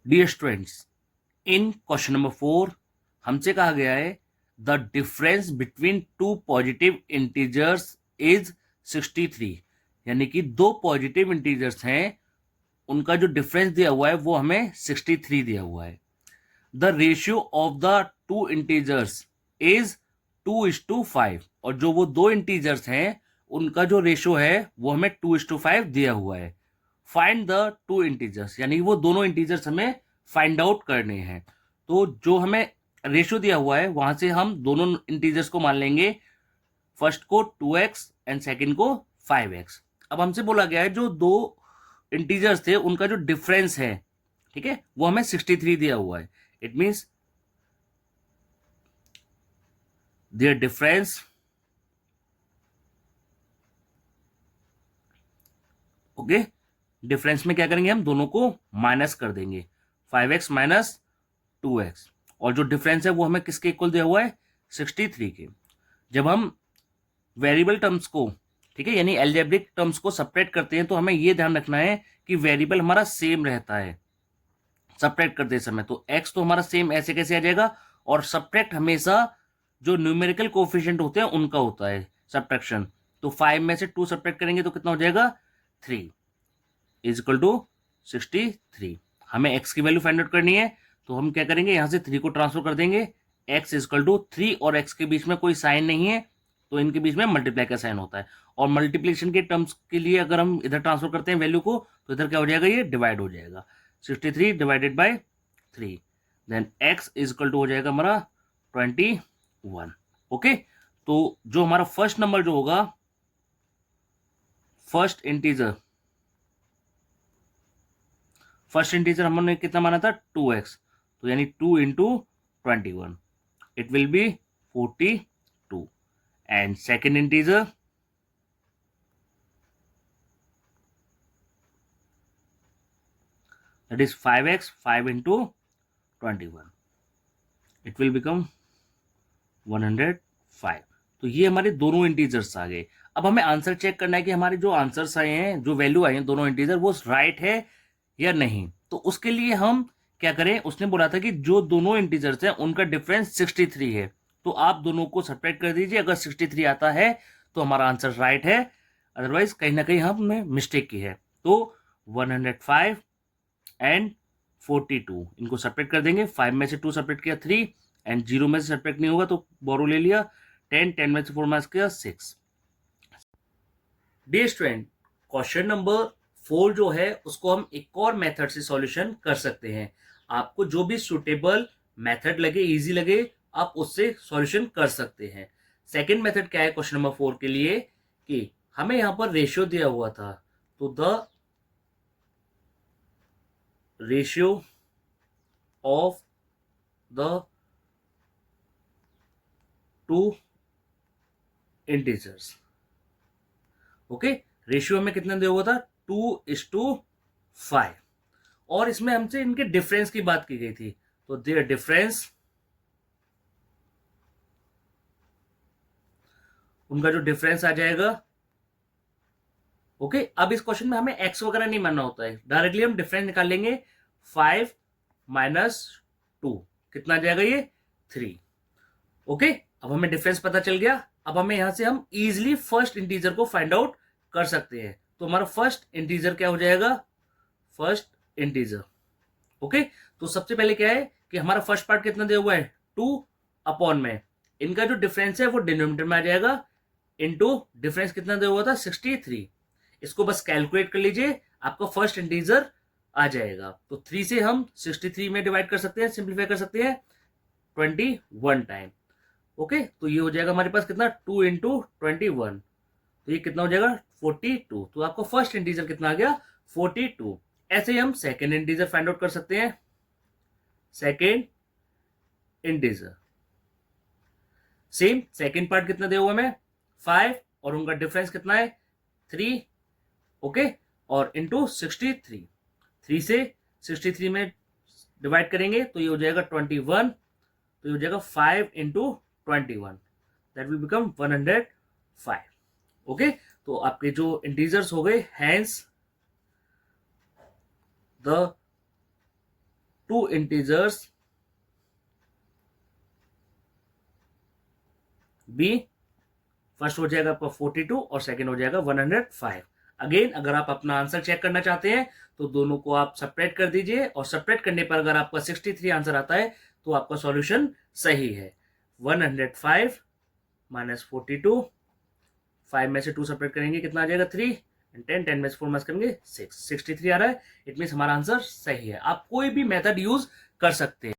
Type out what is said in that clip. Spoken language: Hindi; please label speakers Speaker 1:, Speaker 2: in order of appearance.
Speaker 1: डियर स्टूडेंट्स, इन क्वेश्चन नंबर 4 हमसे कहा गया है the difference between two positive integers is 63। यानी कि दो पॉजिटिव इंटीजर्स हैं, उनका जो डिफरेंस दिया हुआ है वो हमें 63 दिया हुआ है। The ratio of the two integers is 2:5, और जो वो दो इंटीजर्स हैं उनका जो रेशियो है वो हमें 2:5 दिया हुआ है। फाइंड द टू इंटीजर्स, यानी वो दोनों इंटीजर्स हमें फाइंड आउट करने हैं। तो जो हमें रेशियो दिया हुआ है वहां से हम दोनों इंटीजर्स को मान लेंगे, फर्स्ट को 2x एंड सेकंड को 5x। अब हमसे बोला गया है जो दो इंटीजर्स थे उनका जो डिफरेंस है, ठीक है, वो हमें 63 दिया हुआ है। It means their difference okay, difference में क्या करेंगे, हम दोनों को माइनस कर देंगे, 5x माइनस 2x, और जो डिफरेंस है वो हमें किसके इक्वल दिया हुआ है, 63 के। जब हम वेरिएबल टर्म्स को, ठीक है, यानी अलजेब्रिक टर्म्स को सेपरेट करते हैं तो हमें ये ध्यान रखना है कि वेरिएबल हमारा सेम रहता है सेपरेट करते समय। तो x तो हमारा सेम ऐसे कैसे आ जाएगा, और सब्ट्रैक्ट हमेशा जो न्यूमेरिकल कोफिशिएंट होते हैं उनका होता है सब्ट्रैक्शन। तो 5 में से 2 सब्ट्रैक्ट करेंगे तो कितना हो जाएगा, 3 इज इक्वल टू 63। हमें x की वैल्यू फाइंड आउट करनी है, तो हम क्या करेंगे, यहां से 3 को ट्रांसफर कर देंगे, x इज इक्वल टू 3, और x के बीच में कोई साइन नहीं है तो इनके बीच में मल्टीप्लाई का साइन होता है। और मल्टीप्लिकेशन के टर्म्स के लिए अगर हम इधर ट्रांसफर करते हैं वैल्यू को तो इधर क्या हो जाएगा, ये डिवाइड हो जाएगा, 63 divided by 3, then x is equal to हो जाएगा हमारा 21। ओके, तो जो हमारा फर्स्ट नंबर जो होगा, फर्स्ट इंटीजर हमने कितना माना था, 2x, तो यानी 2 into 21, it will be 42। And second integer, that is 5x, 5 into 21, it will become 105। तो ये हमारे दोनों इंटीजर्स आ गए। अब हमें आंसर चेक करना है कि हमारे जो आंसर्स आए हैं, जो वैल्यू आई हैं दोनों इंटीजर, वो राइट है या नहीं। तो उसके लिए हम क्या करें, उसने बोला था कि जो दोनों इंटीजर्स हैं उनका डिफरेंस 63 है, तो आप दोनों को सब्ट्रैक्ट कर दीजिए। अगर 63 आता है तो हमारा आंसर राइट है, अदरवाइज कहीं ना कहीं हमने मिस्टेक की है। तो 105 एंड 42 इनको सेपरेट कर देंगे, 5 में से 2 सेपरेट किया 3, एंड 0 में से सेपरेट नहीं होगा तो बोरो ले लिया 10 में से 4 माइनस किया 6। डियर स्टूडेंट, क्वेश्चन नंबर 4 जो है उसको हम एक और मेथड से सॉल्यूशन कर सकते हैं। आपको जो भी सुटेबल मेथड लगे, इजी लगे, आप उससे सॉल्यूशन कर सकते हैं। सेकंड मेथड क्या है क्वेश्चन नंबर 4 के लिए, कि हमें यहां पर रेशियो दिया हुआ था, तो the ratio of the two integers, okay, ratio हमें कितना दिया हुआ था, 2:5, और इसमें हमसे इनके डिफरेंस की बात की गई थी, तो देयर डिफरेंस, उनका जो डिफरेंस आ जाएगा, ओके। अब इस क्वेश्चन में हमें एक्स वगैरह नहीं मानना होता है, डायरेक्टली हम डिफरेंस निकाल लेंगे, 5 माइनस 2 कितना आ जाएगा, ये 3। ओके, अब हमें डिफरेंस पता चल गया। अब हमें यहां से हम इजिली फर्स्ट इंटीजर को फाइंड आउट कर सकते हैं। तो हमारा फर्स्ट इंटीजर क्या हो जाएगा, फर्स्ट इंटीजर, ओके। तो सबसे पहले क्या है कि हमारा फर्स्ट पार्ट कितना दिया हुआ है, 2 अपॉन में इनका जो डिफरेंस है वो डिनोमिनेटर में आ जाएगा, इनटू डिफरेंस कितना दिया हुआ था, 63। इसको बस कैलकुलेट कर लीजिए, आपका फर्स्ट इंटीजर आ जाएगा। तो 3 से हम 63 में डिवाइड कर सकते हैं, सिंप्लीफाई कर सकते हैं 21 टाइम, ओके। तो ये हो जाएगा हमारे पास कितना, 2 इंटू 21, तो ये कितना हो जाएगा, 42। तो आपको फर्स्ट इंटीजर कितना आ गया, 42। ऐसे ही हम सेकेंड इंटीजर फाइंड आउट कर सकते हैं। Second integer, same second part कितना दिया हुआ हमें, 5, और उनका डिफरेंस कितना है, 3, ओके, और इंटू 63, 3 से 63 में डिवाइड करेंगे तो ये हो जाएगा 21, तो ये हो जाएगा 5 into 21, that will become 105, okay. तो आपके जो इंटीजर्स हो गए, hence the two integers be, first हो जाएगा आपका 42 और सेकंड हो जाएगा 105। अगेन अगर आप अपना आंसर चेक करना चाहते हैं तो दोनों को आप सब्ट्रैक्ट कर दीजिए, और सब्ट्रैक्ट करने पर अगर आपका 63 आंसर आता है तो आपका सॉल्यूशन सही है। 105 माइनस 42, 5 में से 2 सब्ट्रैक्ट करेंगे कितना आ जाएगा 3, एंड 10 में से 4 माइनस करेंगे 6, 63 आ रहा है। इट मीन्स हमारा आंसर सही है। आप कोई भी मेथड यूज कर सकते हैं।